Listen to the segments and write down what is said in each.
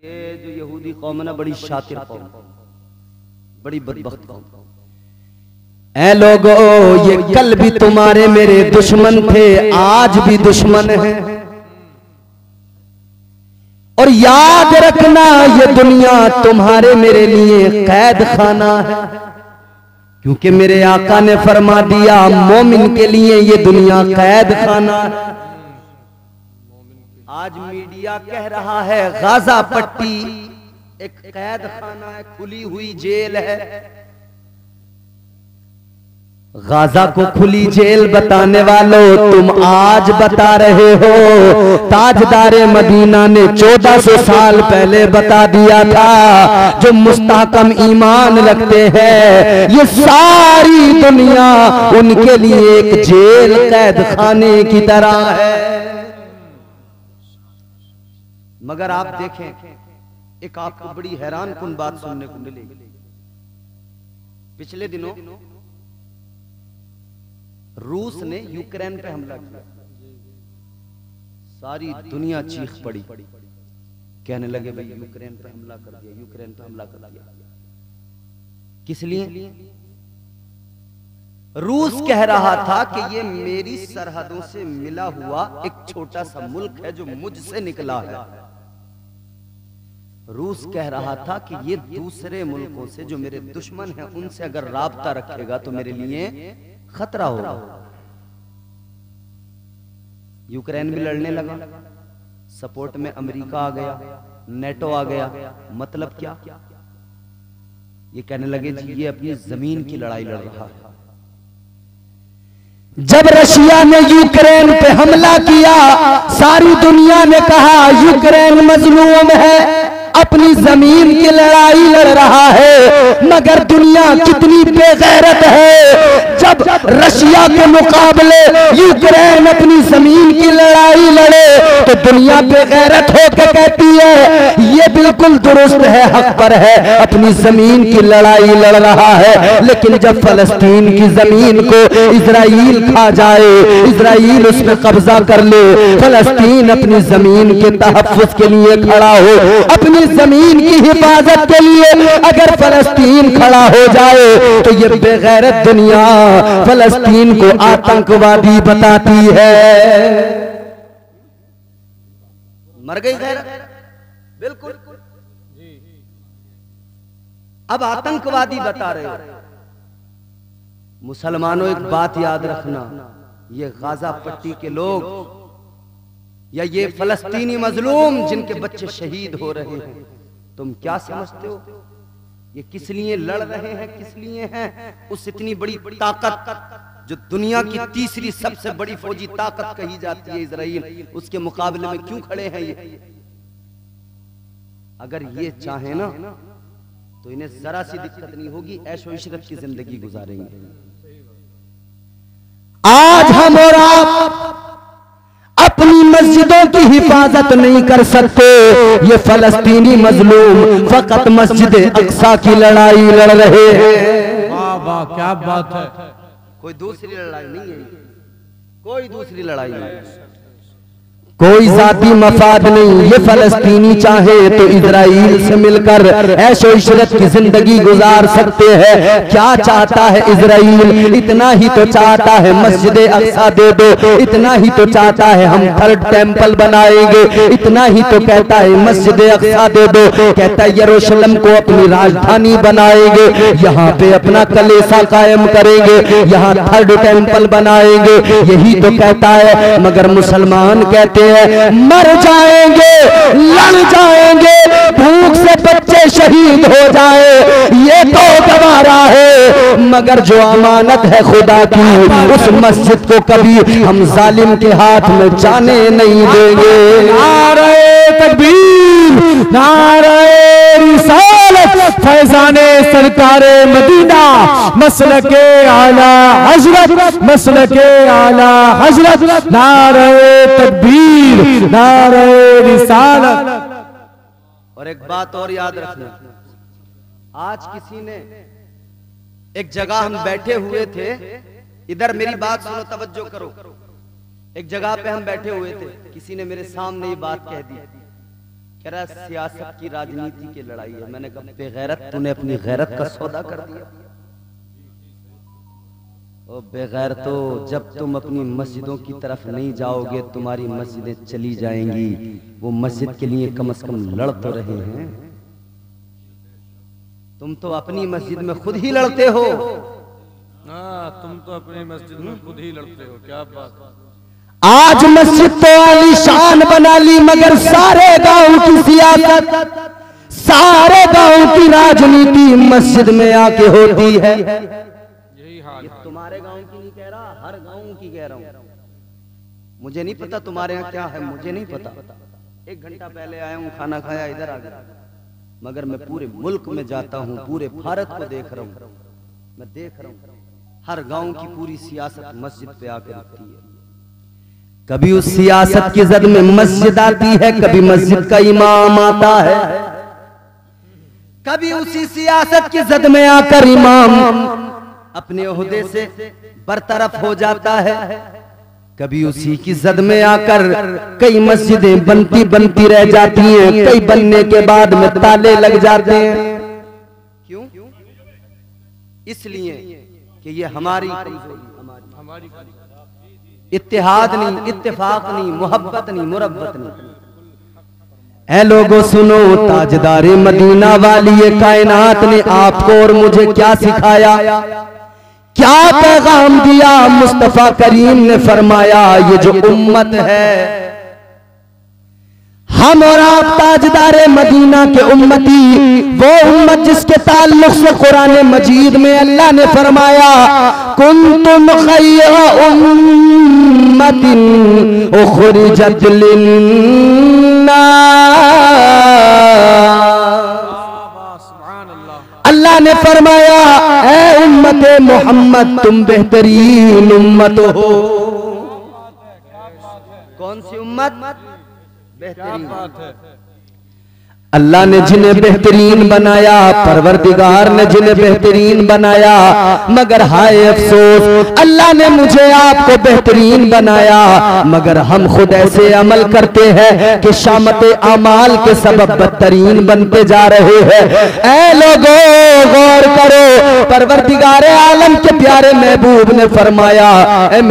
ये जो यहूदी कौम है ना, बड़ी शातिर कौम, बड़ी बदबख्त कौम। ऐ लोगो, ये कल भी तुम्हारे मेरे दुश्मन थे, आज भी दुश्मन है। और याद रखना, ये दुनिया तुम्हारे मेरे लिए कैद खाना है, क्योंकि मेरे आका ने फरमा दिया मोमिन के लिए ये दुनिया कैद खाना है। आज मीडिया कह रहा है गाजा पट्टी एक कैद खाना है, खुली हुई जेल है। गाजा को खुली जेल बताने वालों, तुम आज बता रहे हो। ताजदारे मदीना ने 1400 साल पहले बता दिया था, जो मुस्तहकम ईमान रखते हैं ये सारी दुनिया उनके लिए एक जेल कैद खाने की तरह है। मगर आप देखें, एक आपको बड़ी हैरान कुन बात सुनने को मिलेगी। पिछले दिनों रूस ने यूक्रेन पे हमला किया, सारी दुनिया चीख पड़ी, कहने लगे भाई यूक्रेन पे हमला कर दिया, यूक्रेन पे हमला कर दिया। किस लिए? रूस कह रहा था कि ये मेरी सरहदों से मिला हुआ एक छोटा सा मुल्क है जो मुझसे निकला है। रूस कह रहा था कि ये दूसरे मुल्कों से जो मेरे दुश्मन हैं उनसे अगर राब्ता रखेगा तो मेरे लिए खतरा होगा। यूक्रेन भी लड़ने लगा, सपोर्ट में अमेरिका आ गया, नेटो आ गया। मतलब क्या? ये कहने लगे जी ये अपनी जमीन की लड़ाई लड़ रहा है। जब रशिया ने यूक्रेन पे हमला किया, सारी दुनिया ने कहा यूक्रेन मजलूम है, अपनी जमीन की लड़ाई लड़ रहा है। मगर दुनिया कितनी बेगैरत है, जब रशिया के मुकाबले यूक्रेन अपनी जमीन की लड़ाई लड़े तो दुनिया बेगैरत होकर कहती है ये बिल्कुल दुरुस्त है, हक पर है, अपनी जमीन की लड़ाई लड़ रहा है। लेकिन जब फलस्तीन की जमीन को इजराइल खा जाए, इजराइल उस पर कब्जा कर ले, फलस्तीन अपनी जमीन के तहफ्फुज के लिए खड़ा हो, अपनी जमीन की हिफाजत के लिए अगर फलस्तीन खड़ा हो जाए तो ये बेगैरत दुनिया फलस्तीन को आतंकवादी बताती है। मर गई गैरत, बिल्कुल। अब आतंकवादी बता रहे हो। मुसलमानों, एक बात याद रखना, ये गाजा पट्टी के लोग या ये फलस्तीनी मजलूम जिनके बच्चे शहीद हो रहे हैं, तुम क्या समझते हो ये किस लिए लड़ रहे हैं, किस लिए हैं? उस इतनी बड़ी ताकत जो दुनिया की तीसरी सबसे बड़ी फौजी ताकत कही जाती है इजराइल, उसके मुकाबले में क्यों खड़े हैं ये? अगर ये चाहे ना तो इन्हें जरा सी दिक्कत नहीं होगी, ऐशो इशरत की जिंदगी गुजारेंगे। आज हम और आप अपनी मस्जिदों की हिफाजत नहीं कर सकते, ये फलस्तीनी मजलूम फकत मस्जिद अक्सा की लड़ाई लड़ रहे हैं। वाह वाह, क्या बात है। कोई दूसरी लड़ाई नहीं है, कोई दूसरी लड़ाई नहीं, कोई जाती मफाद नहीं। ये फलस्तीनी चाहे तो इजराइल से मिलकर ऐशो इशरत की जिंदगी गुजार सकते हैं। क्या चाहता है इजराइल? इतना ही तो चाहता है मस्जिद अक्सा दे दो, इतना ही तो चाहता है हम थर्ड टेंपल बनाएंगे, इतना ही तो कहता है मस्जिद अक्सा दे दो, कहता है यरूशलेम को अपनी राजधानी बनाएंगे, यहाँ पे अपना कलेसा कायम करेंगे, यहाँ थर्ड टेंपल बनाएंगे, यही तो कहता है। मगर मुसलमान कहते मर जाएंगे, लड़ जाएंगे, भूख से बच्चे शहीद हो जाए, ये तो गवारा है, मगर जो अमानत है खुदा की, उस मस्जिद को कभी हम जालिम के हाथ में जाने नहीं देंगे। नारे तकबीर, नारे रिसालत, फैजाने सरकारे मदीना, मसलके आला हजरत, मसलके आला हजरत, नारे तकबीर, नारे रिसालत। और एक बात और याद रखना, आज किसी ने एक जगह हम बैठे हुए थे, इधर मेरी बात सुनो, तवज्जो करो। एक जगह पे हम बैठे हुए थे, किसी ने मेरे सामने ये बात कह दी कह रहा सियासत की राजनीति की लड़ाई है। मैंने कहा बेगैरत, तूने अपनी गैरत का सौदा कर दिया। ओ बेगैर, तो जब तुम अपनी मस्जिदों की तरफ नहीं जाओगे तुम्हारी मस्जिदें चली जाएंगी। वो मस्जिद के लिए कम से कम लड़ तो रहे हैं। तुम तो अपनी मस्जिद में खुद ही लड़ते हो। तुम तो अपनी मस्जिद में खुद ही लड़ते हो। क्या बात। आज मस्जिद तो आलीशान बना ली, मगर सारे गांव की सियासत, सारे गांव की राजनीति मस्जिद में आके होती है। यही हाल ये तुम्हारे गांव की नहीं कह रहा, हर गांव की कह रहा हूं। मुझे नहीं पता तुम्हारे यहाँ क्या है, मुझे नहीं पता। 1 घंटा पहले आया हूँ, खाना खाया, इधर आ गया। मगर मैं पूरे मुल्क में जाता हूँ, पूरे भारत को देख रहा हूँ। मैं देख रहा हूँ हर गांव की पूरी सियासत मस्जिद पे आकर रुकती है। कभी उस सियासत की जद में मस्जिद आती है, कभी मस्जिद का इमाम आता है, कभी उसी सियासत की जद में आकर इमाम अपने ओहदे से बरतरफ हो जाता है। कभी उसी की जद में आकर कई मस्जिदें बनती बनती रह जाती हैं, कई बनने के बाद में ताले लग जाते हैं। क्यों? इसलिए कि ये हमारी इत्तेहाद नहीं, इत्तेफाक नहीं, मोहब्बत नहीं, मुरब्बत नहीं। ऐ लोगों सुनो, ताजदारे मदीना वाली ये कायनात ने आपको और मुझे क्या सिखाया, क्या पैगाम दिया। मुस्तफा करीम ने फरमाया ये जो उम्मत है, हम और आप ताजदारे मदीना के उम्मती, वो उम्मत जिसके ताल्लुक से कुरान मजीद में अल्लाह ने फरमाया कुंतुम खैरा उम्मतिन उखरिजत लिन्नास। अल्लाह ने फरमाया ऐ उम्मत मोहम्मद तुम बेहतरीन उम्मत हो। कौन सी उम्मत? बेहतरीन बात है। अल्लाह ने जिन्हें बेहतरीन बनाया, परवरदिगार ने जिन्हें बेहतरीन बनाया, मगर हाय अफसोस अल्लाह ने मुझे आपको बेहतरीन बनाया, मगर हम खुद ऐसे अमल करते हैं कि शामत अमाल के सबब बदतरीन बनते जा रहे हैं। ऐ लोगों गौर करो, परवरदिगार आलम के प्यारे महबूब ने फरमाया ऐ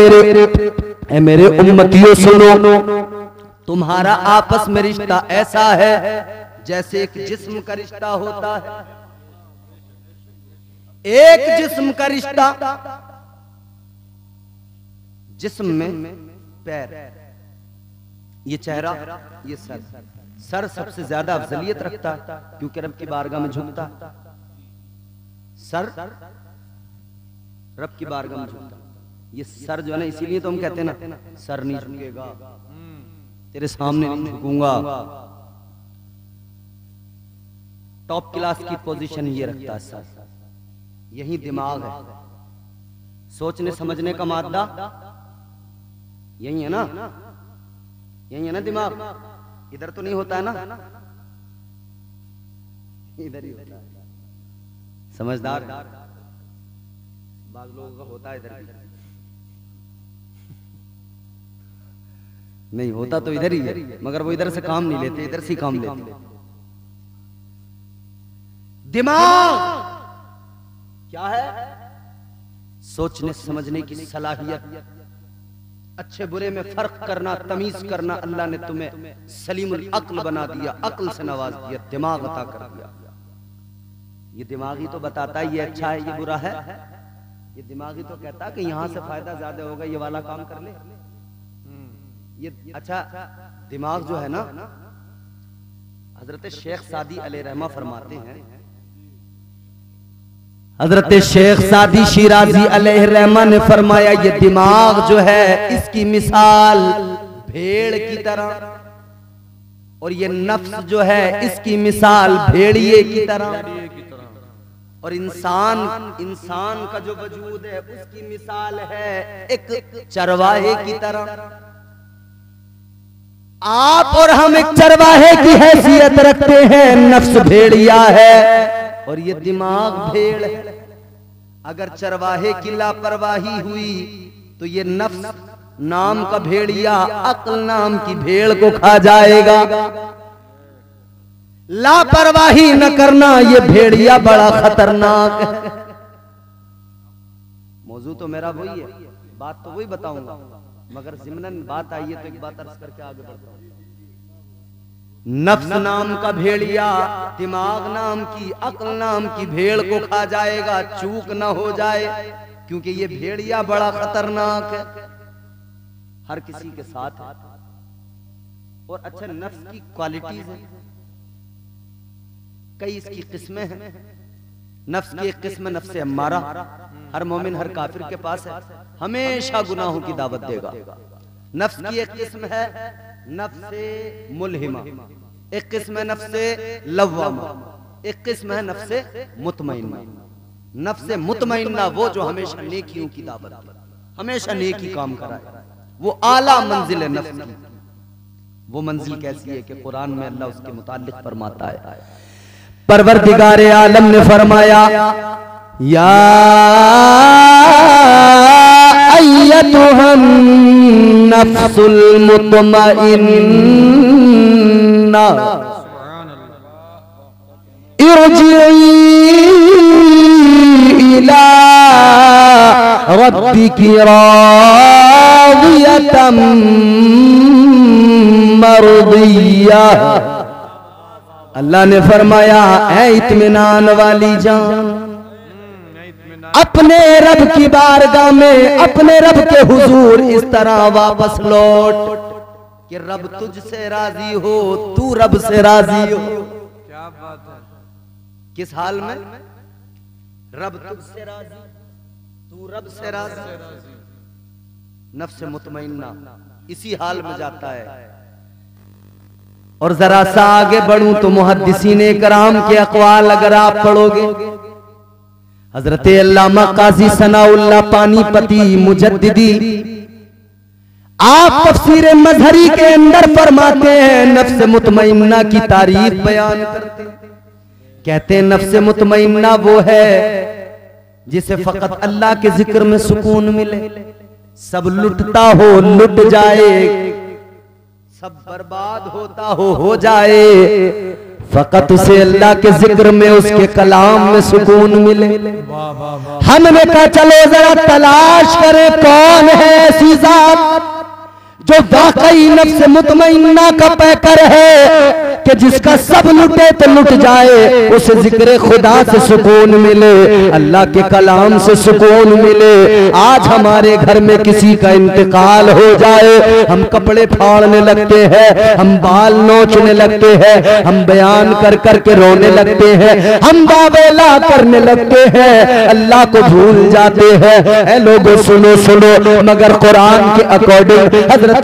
मेरे उम्मतियों सुनो, तुम्हारा आपस में रिश्ता ऐसा है जैसे एक जिस्म का रिश्ता होता है। एक जिस्म का रिश्ता, जिस्म में पैर, ये चेहरा, ये सर। सर सबसे ज्यादा अफजलियत रखता है क्योंकि रब की बारगाह में झुकता। सर रब की बारगाह में झुकता। ये सर जो है ना, इसीलिए तो हम कहते हैं ना सर नहीं झुकेगा, तेरे सामने नहीं झुकूंगा। टॉप क्लास की पोजीशन ये रखता है सर। यही दिमाग है, सोचने समझने का मादा यही है ना, यही है ना दिमाग। इधर तो नहीं होता है ना, इधर ही होता है। समझदार बाग लोगों का होता है इधर, नहीं होता तो इधर ही है, मगर वो इधर से काम नहीं लेते, इधर से काम लेते। दिमाग क्या है? सोचने समझने की सलाहियत, अच्छे बुरे में फर्क करना, तमीज करना। अल्लाह ने तुम्हें सलीमुल अक्ल बना दिया, अक्ल से नवाज दिया, दिमाग अता कर दिया। ये दिमागी तो बताता है ये अच्छा है, ये बुरा है। ये दिमागी तो कहता है कि यहां से फायदा ज्यादा होगा, ये वाला काम कर ले। ये अच्छा दिमाग जो है ना, हजरत शेख सादी अलैहिर्रहमा फरमाते हैं, हजरत शेख सादी शिराजी अलैहिर्रहमा ने फरमाया ये दिमाग जो है इसकी मिसाल भेड़ की तरह, और ये नफ्स जो है इसकी मिसाल भेड़िए की तरह, और इंसान का जो वजूद है उसकी मिसाल है एक चरवाहे की तरह। आप और हम एक चरवाहे की हैसियत रखते हैं, नफ्स भेड़िया है और ये दिमाग भेड़ है। अगर चरवाहे की लापरवाही हुई तो ये नफ्स नाम का भेड़िया अक्ल नाम की भेड़ को खा जाएगा। लापरवाही न करना, ये भेड़िया बड़ा खतरनाक है। मौजू तो मेरा वही है, बात तो वही बताऊंगा, मगर ज़िम्नन बात आई है तो एक बात अर्ज करके आगे बढ़ता हूं। नफ्स नाम का भेड़िया दिमाग नाम की, अक्ल नाम की भेड़ को खा जाएगा, चूक न हो जाए, क्योंकि ये भेड़िया बड़ा खतरनाक है, हर किसी के साथ है। और अच्छा, नफ्स की क्वालिटीज है, कई इसकी किस्में हैं। नफ्स की एक किस्म नफ्स अम्मारा, हर मोमिन हर काफिर के पास है, हमेशा गुनाहों की दावत देगा। नफ्स की एक किस्म है नफ्से मुल्हिमा, एक किस्म है नफ्से लव्वामा, एक किस्म है नफ्से मुतमइन्ना। नफ्से मुतमइन्ना वो जो हमेशा नेकियों की दावत दे, हमेशा नेकी काम कराए, वो आला मंजिल है नफ्स की। वो मंजिल कैसी है कि कुरान में अल्लाह उसके मुताल्लिक फरमाता है, परवरदिगार आलम ने फरमाया, या अय्यतुहन नफ्सुल मुतमइन्ना इरजिई इला रब्बिकी रादियतम मर्दिया। अल्लाह ने फरमाया, ऐ इत्मीनान वाली जान, अपने रब की बारगाह में, अपने रब के हुजूर इस तरह वापस लौट कि रब तुझसे राजी हो, तू रब से राजी हो। क्या बात है। किस हाल में? रब तुझसे राजी, तू रब से राजी। नफ्स मुतमइन्ना इसी हाल में जाता है। और जरा सा आगे बढ़ूं तो मुहद्दिसीने कराम के अक़वाल अगर आप पढ़ोगे, हजरत अल्लामा काजी सनाउल्लाह पानीपती मुजद्दिदी आप तफसीर मजहरी के अंदर फरमाते हैं, नफ्स मुतमइन्ना की तारीफ बयान करते हैं, कहते हैं नफ्स मुतमइन्ना वो है जिसे फकत अल्लाह के जिक्र में सुकून मिले, सब लुटता हो लुट जाए, सब बर्बाद होता हो जाए, फकत उसे अल्लाह के जिक्र में, उसके कलाम में सुकून मिले। हमने कहा चलो जरा तलाश करें कौन है ऐसी जात जो वाकई नफ्स मुतमइन्ना का पैकर है कि जिसका सब लुटे तो लुट जाए, उसे जिक्र खुदा से सुकून मिले, अल्लाह के कलाम से सुकून मिले। आज हमारे घर में किसी का इंतकाल हो जाए, हम कपड़े फाड़ने लगते हैं, हम बाल नोचने लगते हैं, हम बयान कर कर के रोने लगते हैं, हम बावेला करने लगते हैं, अल्लाह को भूल जाते हैं। ऐ लोगों सुनो सुनो, मगर कुरान के अकॉर्डिंग हजरत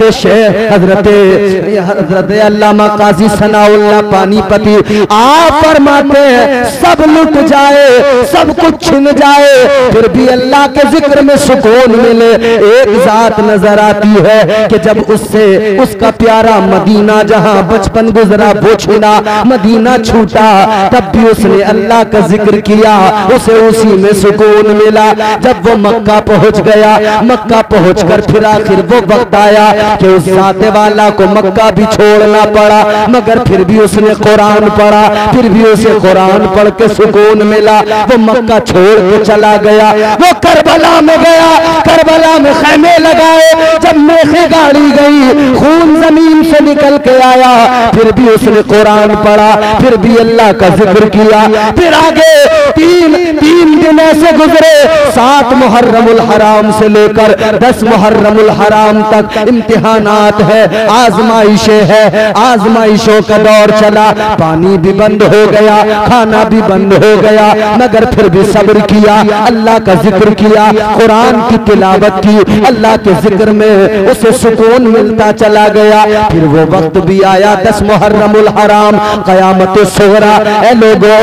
अल्लामा काजी सनाउल्लाह पानीपती आप फरमाते हैं, सब लुट जाए, सब कुछ छिन जाए, फिर भी अल्लाह के जिक्र में सुकून मिले। एक जात नजर आती है कि जब उससे उसका प्यारा मदीना जहां बचपन गुजरा वो छीना, मदीना छूटा, तब भी उसने अल्लाह का जिक्र किया, उसे उसी में सुकून मिला। जब वो मक्का पहुंच गया, मक्का पहुंचकर फिर आखिर वो वक्त आया कि उस जाते वाला को मक्का भी छोड़ना पड़ा, मगर फिर भी उसने कुरान पढ़ा, फिर भी उसे कुरान पढ़ के सुकून मिला। वो मक्का छोड़ के चला गया, वो करबला में गया, करबला में खैमे लगाए, जब मेखे गाड़ी गई, खून जमीन से निकल के आया, फिर भी उसने कुरान पढ़ा, फिर भी अल्लाह का जिक्र किया। फिर आगे तीन दिन ऐसे गुजरे, 7 मुहर्रमुल हराम से लेकर 10 मुहर्रमुल हराम तक इम्तिहानात है, आजमाइशें है, आजमाइशों का दौर चला, पानी भी बंद हो गया, खाना भी बंद हो गया, मगर फिर भी सब्र किया, अल्लाह का जिक्र किया, कुरान की तिलावत की, अल्लाह के जिक्र में उसे सुकून मिलता चला गया। फिर वो वक्त भी आया 10 मुहर्रमुल हराम, क़यामत सुगरा। ऐ लोगों,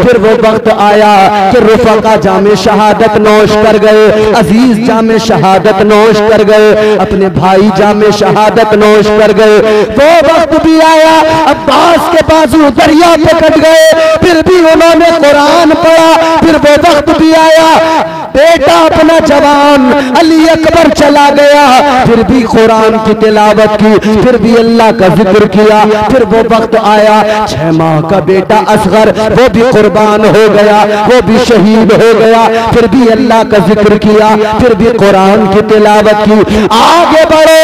फिर वो वक्त आया कि रुफ़क़ा जामे शहादत नोश कर गए, अजीज जामे शहादत नोश कर गए, अपने भाई जामे शहादत नोश कर गए। वो वक्त भी आया, अब्बास के बाजू दरिया पे कट गए, फिर भी उन्होंने कुरान पढ़ा। फिर वो वक्त भी आया, बेटा अपना जवान अली अकबर चला गया, फिर भी कुरान की तिलावत की, फिर भी अल्लाह का जिक्र किया। फिर वो वक्त आया 6 माह का बेटा असगर, वो भी कुर्बान हो गया, वो भी शहीद हो गया, फिर भी अल्लाह का जिक्र किया, फिर भी कुरान की तिलावत की। आगे बढ़ो,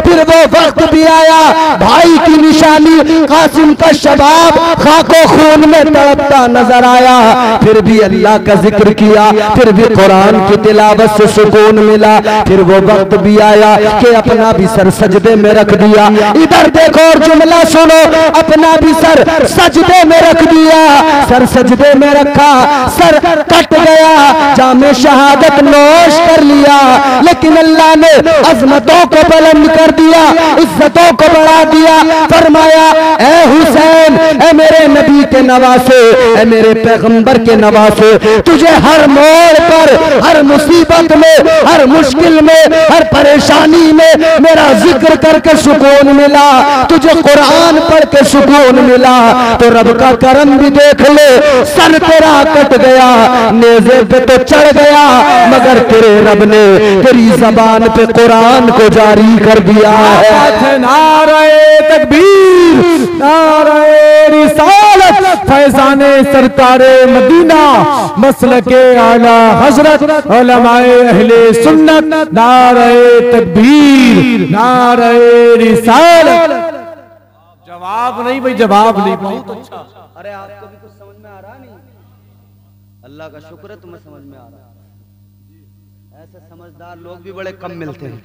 फिर वो वक्त भी आया भाई की निशानी कासिम का शबाब खाको खून में तड़पता नजर आया, फिर भी अल्लाह का जिक्र किया, फिर भी कुरान की तिलावत से सुकून मिला। फिर वो वक्त भी आया कि अपना भी सर सजदे में रख दिया। इधर देखो और जुमला सुनो, अपना भी सर सजदे में रख दिया, सर सजदे में रखा, सर कट गया, जामे शहादत नोश कर लिया। लेकिन अल्लाह ने अजमतों को बुलंद कर दिया, इज्जतों को बढ़ा दिया। फरमाया ए हुसैन, ए मेरे नबी के नवासे, ए मेरे पैगंबर के नवासे, तुझे हर मोड़ पर, हर मुसीबत में, हर मुश्किल में, हर परेशानी में मेरा जिक्र करके सुकून मिला, तुझे कुरान पढ़ के सुकून मिला। तो रब का करम भी देख ले, सर तेरा कट गया, नेज़े पे तो चढ़ गया, मगर तेरे रब ने तेरी जबान पे कुरान को जारी कर दिया है। नारे तकबीर, नारे रिसालत, फैज़ाने सरकारे मदीना, मसलके आला हजरत उलमाए अहले सुन्नत, नारे तकबीर, नारे रिसालत। जवाब नहीं भाई, जवाब नहीं। बहुत अच्छा। अरे आपको भी कुछ समझ में आ रहा नहीं? अल्लाह का शुक्र है तुम्हें समझ में आ रहा। ऐसे समझदार लोग भी बड़े कम मिलते हैं।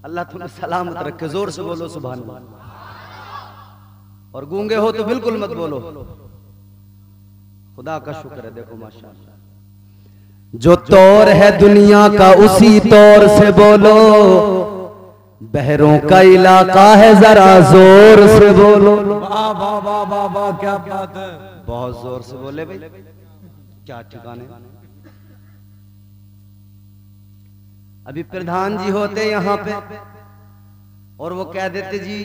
अल्लाह तुम्हें सलामत रखे। जोर से बोलो सुभान अल्लाह। और गूंगे हो तो बिल्कुल मत बोलो। खुदा का शुक्र है। देखो माशाअल्लाह, जो तौर है दुनिया का उसी तौर से बोलो, बहरों का इलाका है जरा जोर से बोलो। वाह वाह वाह वाह वाह, क्या बात है। बहुत जोर से बोले भाई, क्या ठिकाने। अभी प्रधान जी होते यहाँ पे और वो कह देते जी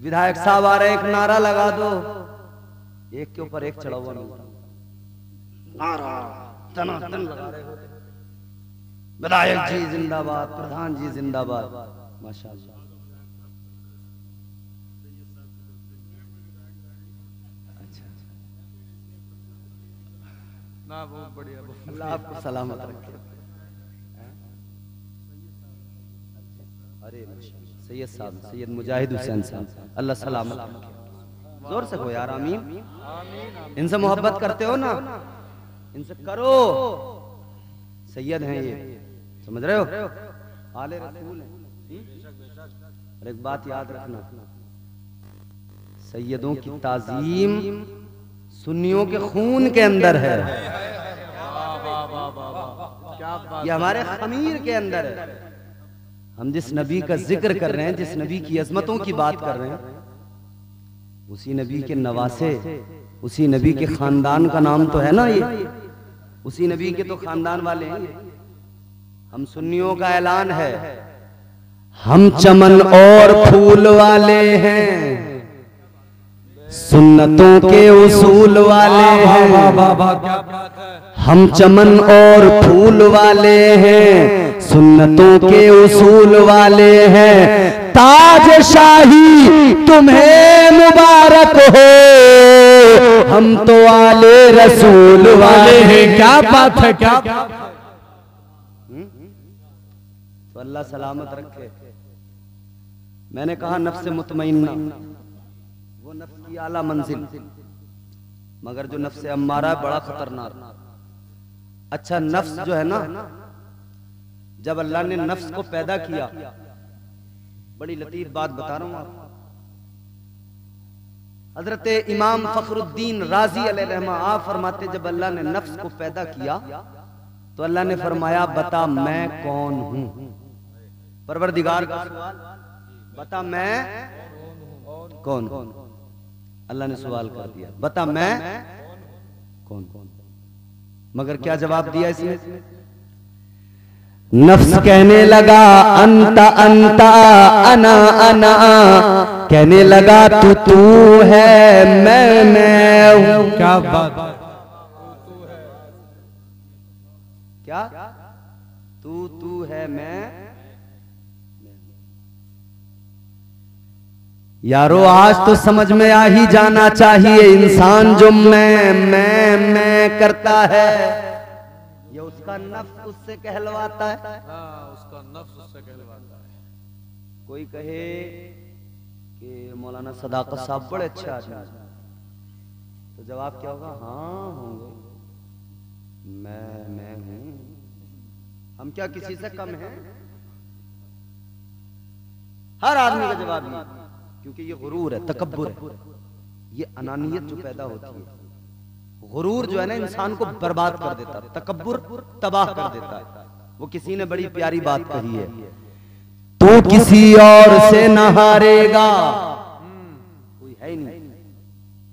विधायक साहब आ रहे, एक नारा लगा दो, एक के ऊपर एक चढ़ा हुआ मिलता, नारा तनातन लगा रहे होते, विधायक जी जिंदाबाद, प्रधान जी जिंदाबाद। माशाअल्लाह। अच्छा, ना बहुत बढ़िया। अल्लाह आपको सलामत रखे। अरे सैयद साहब, सैयद मुजाहिद हुसैन साहब, अल्लाह सलामत रखे। जोर से हो यार, आमीन। इनसे मोहब्बत करते हो ना, इनसे करो। सैयद हैं ये, समझ रहे हो, आले रसूल हैं। और एक बात याद रखना, सैयदों की ताजीम सुन्नियों के खून के अंदर है, ये हमारे खमीर के अंदर है। हम जिस नबी का जिक्र कर रहे हैं, जिस नबी की अजमतों की बात कर रहे हैं, उसी नबी के नवासे, उसी नबी के खानदान का नाम तो है ना ये, उसी नबी के तो खानदान वाले हैं। हम सुन्नियों का ऐलान है, हम चमन और फूल वाले हैं, सुन्नतों के उसूल वाले हैं। हम चमन और फूल वाले हैं, सुन्नतों के उसूल वाले हैं। ताज शाही तुम्हें मुबारक हो, हम तो आले रसूल वाले हैं। क्या बात है, क्या तो अल्लाह सलामत रखे। मैंने कहा नफ्स मुतमइन्ना वो नफ्स की आला मंजिल, मगर जो नफ्स अम्मारा है बड़ा खतरनाक। अच्छा, नफ्स जो है ना, जब अल्लाह ने नफ्स को पैदा किया, बड़ी लतीफ बात बता रहा हूं आपको। हजरत इमाम फखरुद्दीन राजी अलैहिर्रहमा आप फरमाते, जब अल्लाह ने नफ्स को पैदा किया तो अल्लाह ने फरमाया बता मैं कौन हूं। परवरदिगार का सवाल, बता मैं कौन। अल्लाह ने सवाल कर दिया, बता मैं कौन। मगर क्या जवाब दिया इसने? नफ्स कहने लगा अंता अंता, अना अना, कहने लगा तू है, मैं हूं। क्या बात, क्या? तू है मैं। यारो आज तो समझ में आ ही जाना चाहिए, इंसान जो मैं करता है ये उसका नफ्स उससे कहलवाता है। हाँ, उसका नफ्स उससे कहलवाता है। कोई कहे कि मौलाना सदाकत साहब बड़े अच्छे आदमी हैं, तो जवाब क्या होगा? हाँ होंगे, मैं हूं। हम क्या किसी से कम हैं? हर आदमी का जवाब ये, क्योंकि ये गुरूर है, तकब्बुर है, ये अनानियत जो पैदा होती है। गुरूर जो है ना इंसान को बर्बाद कर देता है, तकब्बुर तबाह कर देता है। वो किसी ने बड़ी प्यारी बात कही है, तू किसी और से न हारेगा, कोई है ही नहीं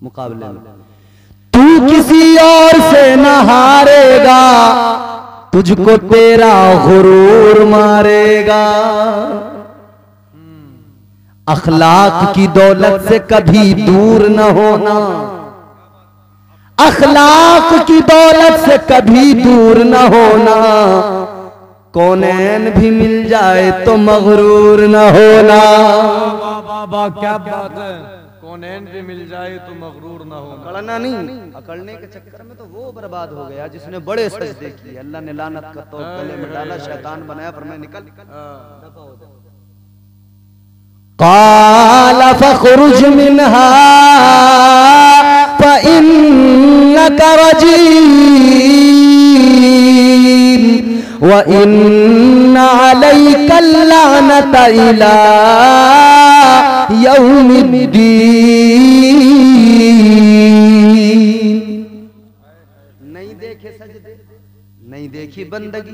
मुकाबले में। तू किसी और से न हारेगा, तुझको तेरा गुरूर मारेगा। अखलाक की दौलत से कभी दूर न होना, अखलाक की दौलत से कभी दूर न होना। कौनैन भी मिल जाए तो मगरूर न होना। वाह क्या बात है। कौनैन भी मिल जाए तो मगरूर ना होना। अकड़ना नहीं, अकड़ने के चक्कर में तो वो बर्बाद हो गया जिसने बड़े सजदे किए। अल्लाह ने लानत का तौब गले में डाला, शैतान बनाया, फरमाया निकल दफा हो जा। क़ाल फ़ख़रुज मिन्हा फ़इन्नका रजीम व इन्ना अलैका लानत इला यौमिद्दीन। नहीं देखे सजदे, नहीं देखी बंदगी,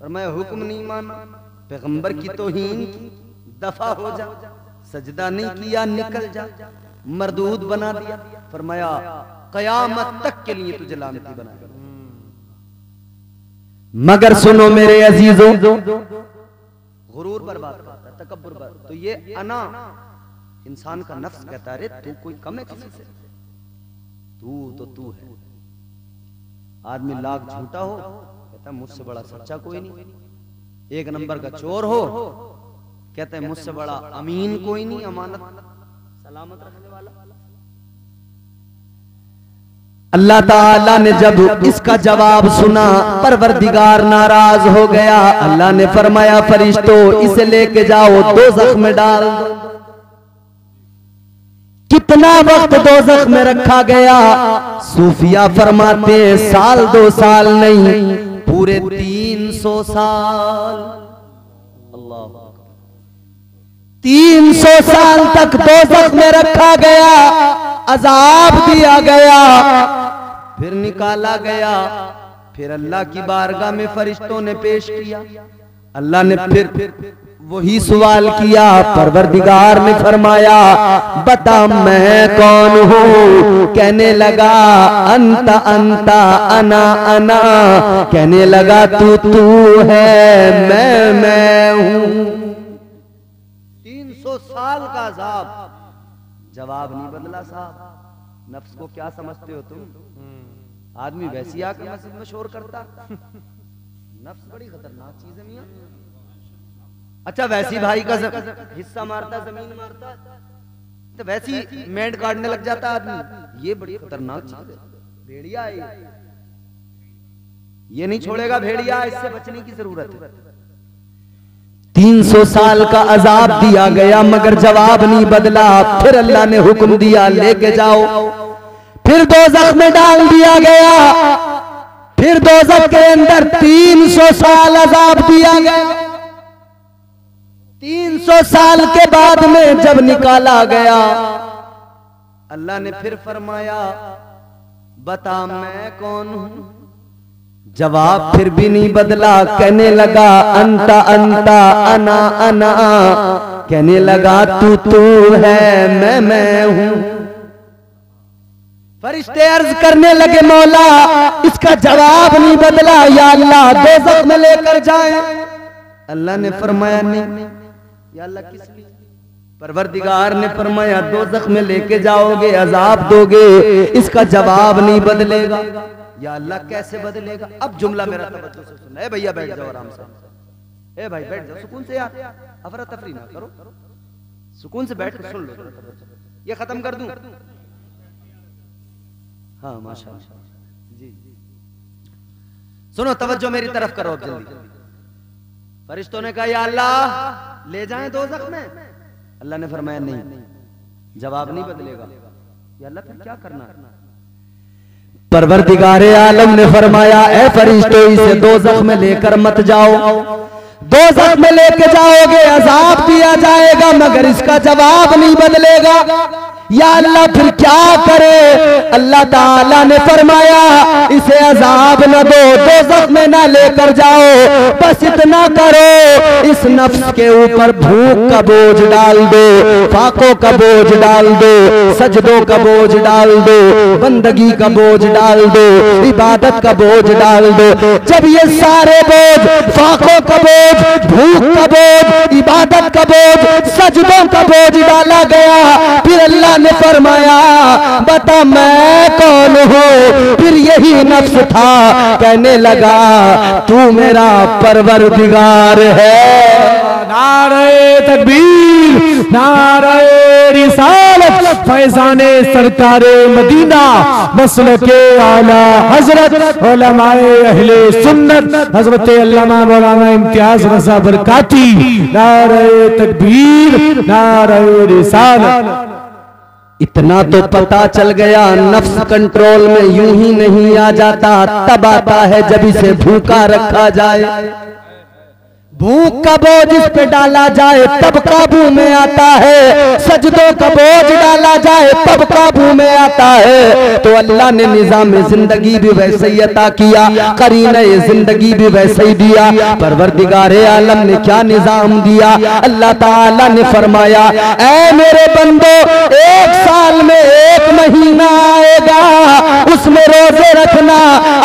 और मैं हुक्म नहीं माना, पैगंबर की तौहीन की, दफा हो जा। सजदा नहीं किया, निकल जा, मरदूद बना दिया। फरमाया कयामत तक के लिए तुझे लानती बना। मगर सुनो मेरे अजीजों, गुरूर बर्बाद करता है, तकब्बुर बर्बाद। तो ये अना इंसान का नफ्स कहता है, तू कोई कम है किसी से, तू है। आदमी लाख झूठा हो, कहता है मुझसे बड़ा सच्चा कोई नहीं। एक नंबर का चोर हो, कहते हैं मुझसे बड़ा अमीन कोई नहीं, अमानत सलामत रखने वाला। अल्लाह ताला ने जब इसका जवाब सुना, परवरदिगार नाराज हो गया। अल्लाह ने फरमाया फरिश्तों इसे लेके जाओ, दोज़ख में डाल दो। कितना वक्त दोज़ख में रखा गया? सूफिया फरमाते हैं साल 2 साल नहीं, पूरे 300 साल। अल्लाह, 300 साल तक दोज़ख में रखा गया, अजाब दिया गया, फिर निकाला गया। फिर अल्लाह की बारगाह में फरिश्तों ने पेश किया। अल्लाह ने फिर वही सवाल किया। परवरदिगार ने फरमाया बता मैं कौन हूँ? कहने लगा अंता अंता अना अना। कहने लगा तू है, मैं हूँ। 300 साल का अजाब, जवाब नहीं बदला साहब। नफ्स को क्या समझते हो तुम? आदमी वैसी आके मस्जिद में शोर करता। नफ्स बड़ी खतरनाक चीज है मियां। अच्छा वैसी भाई का हिस्सा मारता, जमीन मारता, तो वैसी मेंढ काटने लग जाता आदमी। ये बड़ी खतरनाक चीज है। भेड़िया है ये नहीं छोड़ेगा भेड़िया, इससे बचने की जरूरत है। 300 साल का अजाब दिया गया मगर जवाब नहीं बदला। फिर अल्लाह ने हुक्म दिया लेके जाओ। फिर दोज़ख में डाल दिया गया। फिर दोज़ख के अंदर 300 साल अजाब दिया गया। 300 साल के बाद में जब निकाला गया, अल्लाह ने फिर फरमाया बता मैं कौन हूं? जवाब फिर भी नहीं बदला। कहने लगा अंता अंता अना अना। कहने लगा तू है, मैं हूं। फरिश्ते अर्ज करने लगे मौला इसका जवाब नहीं बदला, या अल्लाह दोज़ख में लेकर जाए। अल्लाह ने फरमाया नहीं। या अल्लाह किस लिए? परवरदिगार ने फरमाया दोज़ख में लेके जाओगे, अजाब दोगे, इसका जवाब नहीं बदलेगा। या अल्लाह कैसे बदलेगा। अब जुमला मेरा तवज्जो से सुनना। ए भैया बैठ जाओ आराम से, ए भाई बैठ जाओ सुकून से यार, अफरा तफरी ना करो, सुकून से बैठ के सुन लो। ये खत्म कर दूं? हाँ माशाअल्लाह जी। सुनो तवज्जो मेरी तरफ करो अब जल्दी। फरिश्तों ने कहा या अल्लाह ले जाएं दोज़ख में। अल्लाह ने फरमाया नहीं, जवाब नहीं बदलेगा। या अल्लाह फिर क्या करना है? परवरदिगारे आलम ने फरमाया ए फरिश्तों इसे दोज़ख में लेकर मत जाओ, दोज़ख में लेके जाओगे अजाब दिया जाएगा मगर इसका जवाब नहीं बदलेगा। या अल्लाह फिर क्या करे? अल्लाह ताला ने फरमाया इसे अजाब न दो, दोज़ख में ना लेकर जाओ, बस इतना करो इस नफ्स के ऊपर भूख का बोझ डाल दो, फाकों का बोझ डाल दो, सजदों का बोझ डाल दो, बंदगी का बोझ डाल दो, इबादत का बोझ डाल दो। जब ये सारे बोझ, फाकों का बोझ, भूख का बोझ, इबादत का बोझ, सजदों का बोझ डाला गया, फिर अल्लाह ने फरमाया बता मैं कौन हूँ? फिर यही नफ्स था कहने लगा तू मेरा परवरदिगार है। नारे तकबीर, नारे रिसालत, फैज़ाने सरकारे मदीना, मसलके आला हजरत उलमाए अहले सुन्नत हजरत अल्लामा मौलाना इम्तियाज रज़ा बरकाती। नारे तकबीर, नारे रिसालत। इतना तो पता चल गया नफ्स कंट्रोल में यूं ही नहीं आ जाता, तब आता है जब इसे भूखा रखा जाए, भूख का बोझ इस पे डाला जाए तब काबू में आता है, सजदों का बोझ डाला जाए तब काबू में आता है। तो अल्लाह ने निजाम जिंदगी भी वैसे ही अता किया, करीने जिंदगी भी वैसे ही दिया। परवरदिगारे आलम ने क्या निजाम दिया? अल्लाह ताला ने फरमाया ऐ मेरे बंदो 1 साल में 1 महीना आएगा, उसमें रोजे रखना,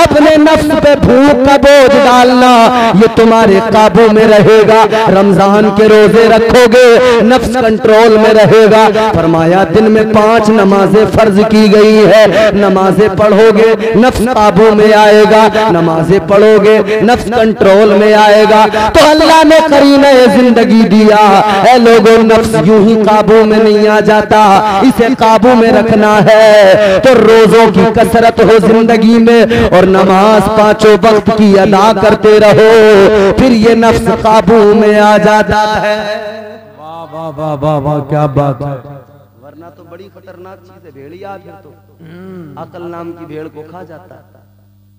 अपने नफ्स पे भूख का बोझ डालना, ये तुम्हारे काबू में रहेगा। रमजान के रोजे रखोगे नफ्स कंट्रोल में रहेगा। फरमाया दिन में 5 नमाजें फर्ज की गई है, नमाजें पढ़ोगे नफ्स काबू में आएगा, नमाजें पढ़ोगे नफ्स कंट्रोल में आएगा। तो अल्लाह ने करीने जिंदगी दिया। ऐ लोगों नफ्स यूं ही काबू में नहीं आ जाता, इसे काबू में रखना है तो रोजों की कसरत हो जिंदगी में और नमाज 5 वक्त की अदा करते रहो, फिर ये नफ्स काबू में आ जाता है। वाह वाह वाह वाह वाह क्या बात है। वरना तो बड़ी खतरनाक चीज है भेड़िया, फिर तो अकल नाम की भेड़ को खा जाता।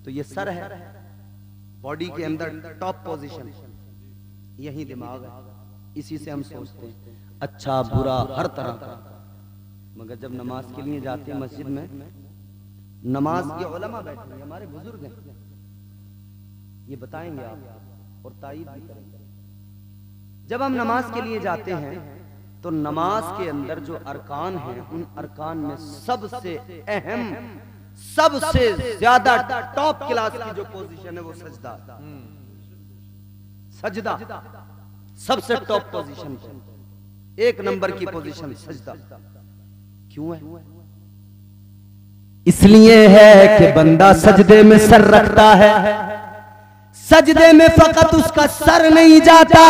तो ये सर है बॉडी के अंदर टॉप पोजीशन, यही दिमाग है, इसी से हम सोचते हैं अच्छा बुरा हर तरह का। मगर जब नमाज के लिए जाते हैं मस्जिद में, नमाज के उलमा बैठे हैं, हमारे बुजुर्ग हैं, ये बताएंगे आप और तायीद भी करेंगे। जब हम नमाज के लिए जाते हैं तो नमाज के अंदर जो अरकान हैं, उन अरकान में सबसे अहम, सबसे ज्यादा टॉप क्लास की जो पोजीशन है वो सजदा। सजदा सबसे टॉप पोजीशन, 1 नंबर की पोजीशन सजदा। क्यों है? इसलिए है कि बंदा सजदे में सर रखता है, सजदे में फकत उसका सर नहीं जाता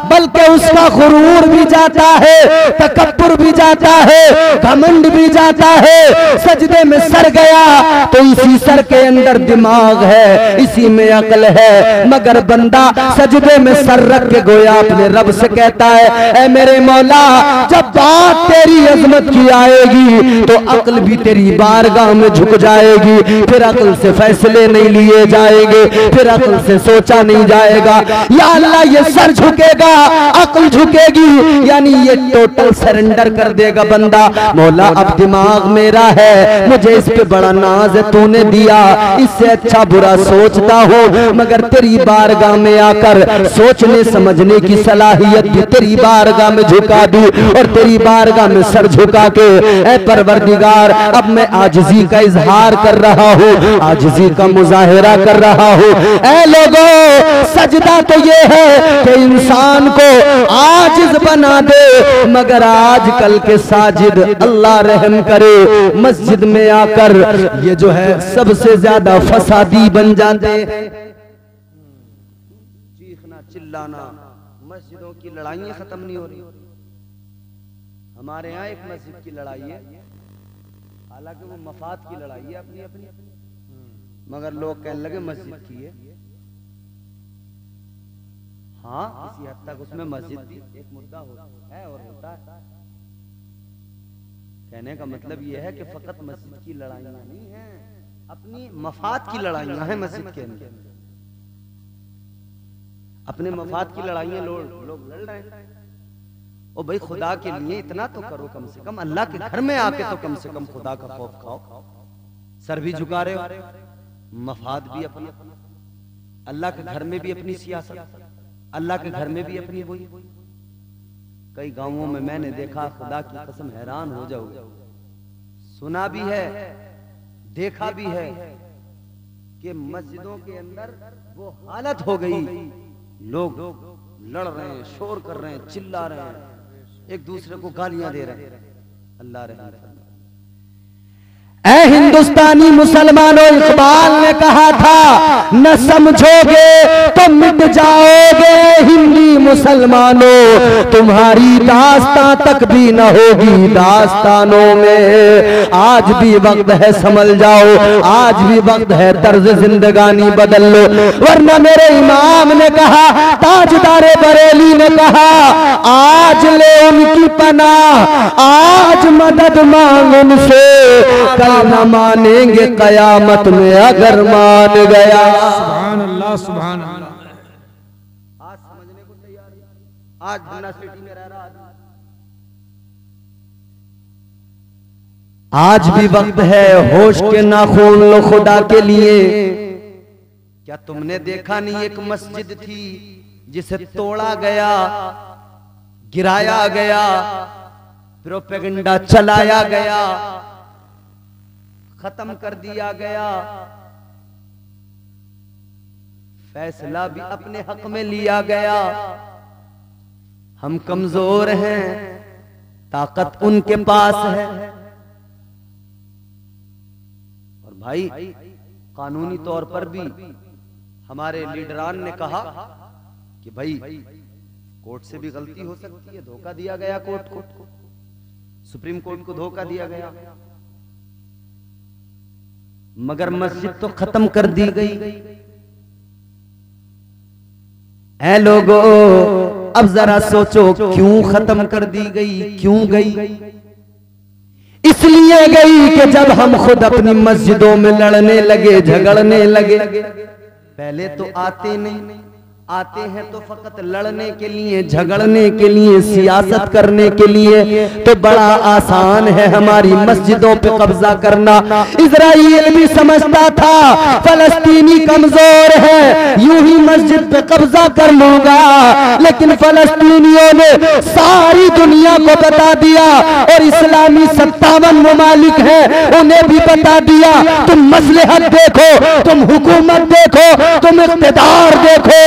बल्कि उसका गुरूर भी जाता है, तकब्बुर भी जाता है, घमंड भी जाता है। सजदे में सर गया तो इसी सर के अंदर दिमाग है, इसी में अकल है। मगर बंदा सजदे में सर रख के गोया अपने रब से कहता है ऐ मेरे मौला, जब बात तेरी अजमत की आएगी तो अकल भी तेरी बारगाह में झुक जाएगी, फिर अकल से फैसले नहीं लिए जाएंगे, फिर अकल से सोचा नहीं जाएगा। या अल्लाह ये सर झुकेगा, अकल झुकेगी, यानी ये टोटल सरेंडर कर देगा बंदा। मौला अब दिमाग मेरा है, मुझे इस पे बड़ा नाज है, तूने दिया, इससे अच्छा बुरा सोचता हूँ, मगर तेरी बारगाह में आकर सोचने समझने की सलाहियत भी तेरी बारगाह में झुका दी और तेरी बारगाह में सर झुका के ऐ परवरदिगार अब मैं आजिज़ी का इजहार कर रहा हूँ, आजिज़ी का मुजाहिरा कर रहा हूँ। ऐ लोगों, सजदा तो ये है कि इंसान को आजिज बना दे, मगर आजकल के साजिद अल्लाह रहम करे मस्जिद में आकर ये जो है सबसे ज्यादा फसादी बन जाते हैं। चीखना चिल्लाना, मस्जिदों की लड़ाइयां खत्म नहीं हो रही। हमारे यहाँ एक मस्जिद की लड़ाई है, हालांकि वो मफाद की लड़ाई है अपनी अपनी, मगर लोग कहने लगे मस्जिद की है। हाँ, किसी हद तक उसमें मस्जिद भी एक मुद्दा होता है और होता है। कहने का मतलब यह है कि फकत मस्जिद की लड़ाइयां नहीं है, अपनी मफाद की लड़ाइयां हैं मस्जिद के अंदर। अपने मफाद की लड़ाइयां लोग लड़ रहे हैं। ओ भाई, खुदा के लिए इतना तो करो, कम से कम अल्लाह के घर में आके तो कम से कम खुदा का खौफ खाओ। सर भी झुका रहे हो, मफाद भी अपनी, अल्लाह के घर में भी अपनी सियासत, अल्लाह के घर में भी अपनी वही। कई गांवों में मैंने देखा, खुदा की कसम हैरान हो जाओ, सुना भी है देखा भी है कि मस्जिदों के अंदर वो हालत हो गई, लोग लड़ रहे हैं, शोर कर रहे हैं, चिल्ला रहे हैं, एक दूसरे को गालियां दे रहे हैं। अल्लाह रहम फरमाए। ऐ हिंदुस्तानी मुसलमानों, इकबाल ने कहा था न समझोगे तो मिट जाओगे हिंदी मुसलमानों, तुम्हारी दास्तां तक भी न होगी दास्तानों में। आज भी वक्त है संभल जाओ, आज भी वक्त है तर्ज जिंदगानी बदल लो, वरना मेरे इमाम ने कहा, ताजदारे बरेली ने कहा, आज ले उनकी पनाह, आज मदद मांग उनसे, कल न मानेंगे कयामत में अगर मान गया। सुभान अल्लाह, सुभान अल्लाह। आज समझने को तैयार है। आज धन्ना सिटी में रह रहा आदमी, आज भी वक्त है होश के नाखून लो खुदा के लिए। क्या तुमने देखा नहीं एक मस्जिद थी जिसे तोड़ा गया, गिराया गया, प्रोपेगेंडा चलाया गया, खत्म कर दिया गया, फैसला भी अपने हक में लिया गया। हम कमजोर हैं, ताकत उनके पास है। और भाई, कानूनी तौर पर भी हमारे लीडरान ने कहा कि भाई कोर्ट से भी गलती हो सकती है, धोखा दिया गया कोर्ट को, सुप्रीम कोर्ट को धोखा दिया गया, मगर मस्जिद तो खत्म कर दी गई। ऐ लोगों, अब जरा सोचो क्यों खत्म कर दी गई, क्यों गई? इसलिए गई कि जब हम खुद अपनी मस्जिदों में लड़ने लगे, झगड़ने लगे। पहले तो आते नहीं, आते हैं तो फकत लड़ने के लिए, झगड़ने के लिए, सियासत करने के लिए, तो बड़ा आसान है हमारी मस्जिदों पे कब्जा करना। इजराइल भी समझता था फलस्तीनी कमजोर है, यूं ही मस्जिद पे कब्जा कर लूंगा, लेकिन फलस्तीनियों ने सारी दुनिया को बता दिया, और इस्लामी 57 ममालिक हैं उन्हें भी बता दिया, तुम मसलहत देखो, तुम हुकूमत देखो, तुम इक़्तिदार देखो,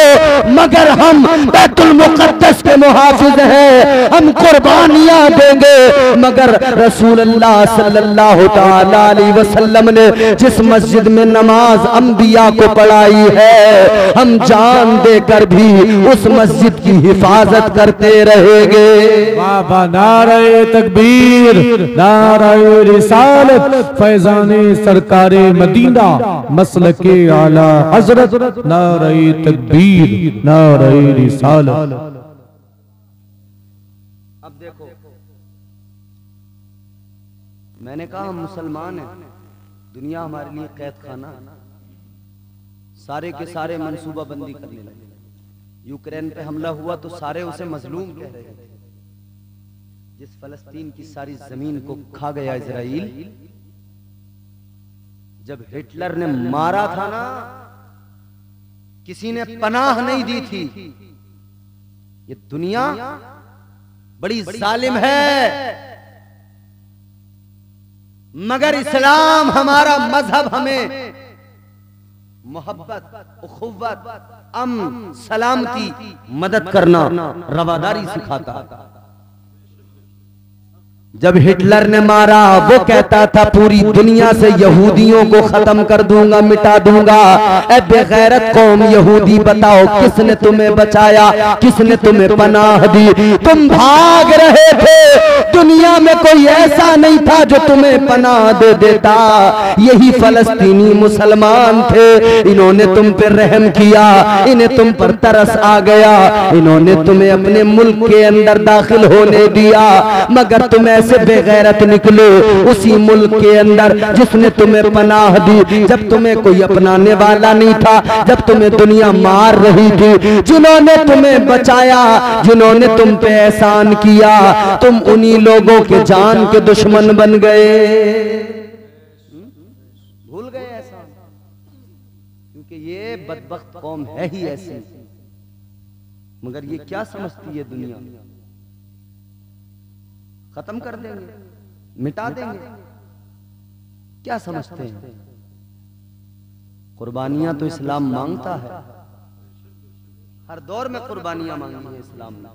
मगर हम बैतुल मुक़द्दस के मुहाफिज हैं, हम कुर्बानियां देंगे। मगर रसूलुल्लाह सल्लल्लाहु तआला अलैहि वसल्लम ने जिस मस्जिद में नमाज अंबिया को पढ़ाई है, हम जान देकर भी उस मस्जिद की हिफाजत करते रहेंगे। बाबा नारे तकबीर, नारे रिसालत, फैजाने सरकारे मदीना, मसलके आला हजरत, नारे तकबीर, नारे रिसालत। अब देखो, मैंने कहा हम मुसलमान हैं, दुनिया हमारे लिए कैद खाना, सारे के सारे मंसूबा बंदी करने लगे। यूक्रेन पे हमला हुआ तो सारे उसे मजलूम कह रहे थे। जिस फलस्तीन की सारी जमीन को खा गया इजराइल, जब हिटलर ने मारा था ना, किसी ने पनाह नहीं दी थी। ये दुनिया बड़ी जालिम है, मगर इस्लाम हमारा मजहब हमें मोहब्बत, उखुव्वत, अमन, सलामती, मदद करना, रवादारी सिखाता। जब हिटलर ने मारा वो कहता था पूरी दुनिया से यहूदियों को खत्म कर दूंगा, मिटा दूंगा। ए बेगैरत कौम यहूदी, बताओ किसने तुम्हें बचाया, किसने तुम्हें पनाह दी? तुम भाग रहे थे, दुनिया में कोई ऐसा नहीं था जो तुम्हें पनाह दे देता। यही फलस्तीनी मुसलमान थे, इन्होंने तुम पर रहम किया, इन्हें तुम पर तरस आ गया, इन्होंने तुम्हें अपने मुल्क के अंदर दाखिल होने दिया। मगर तुम से बेगैरत निकले उसी मुल्क के अंदर जिसने तुम्हें पनाह दी, जब तुम्हें कोई अपनाने वाला नहीं था, जब तुम्हें दुनिया मार रही थी। जिन्होंने तुम्हें बचाया, जिन्होंने तुम पे एहसान किया, तुम उन्हीं लोगों के जान के दुश्मन बन गए। भूल गए एहसान, क्योंकि ये बदबख्त कौम है ही ऐसी। मगर ये क्या समझती है दुनिया, खत्म कर देंगे, मिटा देंगे, क्या समझते हैं? कुर्बानियां तो इस्लाम मांगता है, हर दौर में कुर्बानियां मांगी है इस्लाम ने,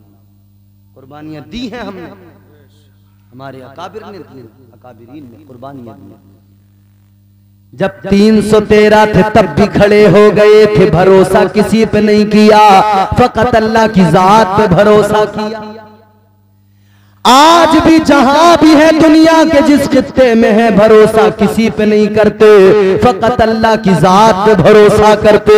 कुर्बानियां दी हैं हमने, हमारे अकाबिर ने दी, अकाबिरीन ने कुर्बानियां दी। जब 313 थे तब भी खड़े हो गए थे, भरोसा किसी पे नहीं किया, फकत अल्लाह की जात पे भरोसा किया। आज भी जहां भी है दुनिया के जिस खित्ते में है, भरोसा किसी पे नहीं करते, फकत अल्लाह की जात पे भरोसा करते।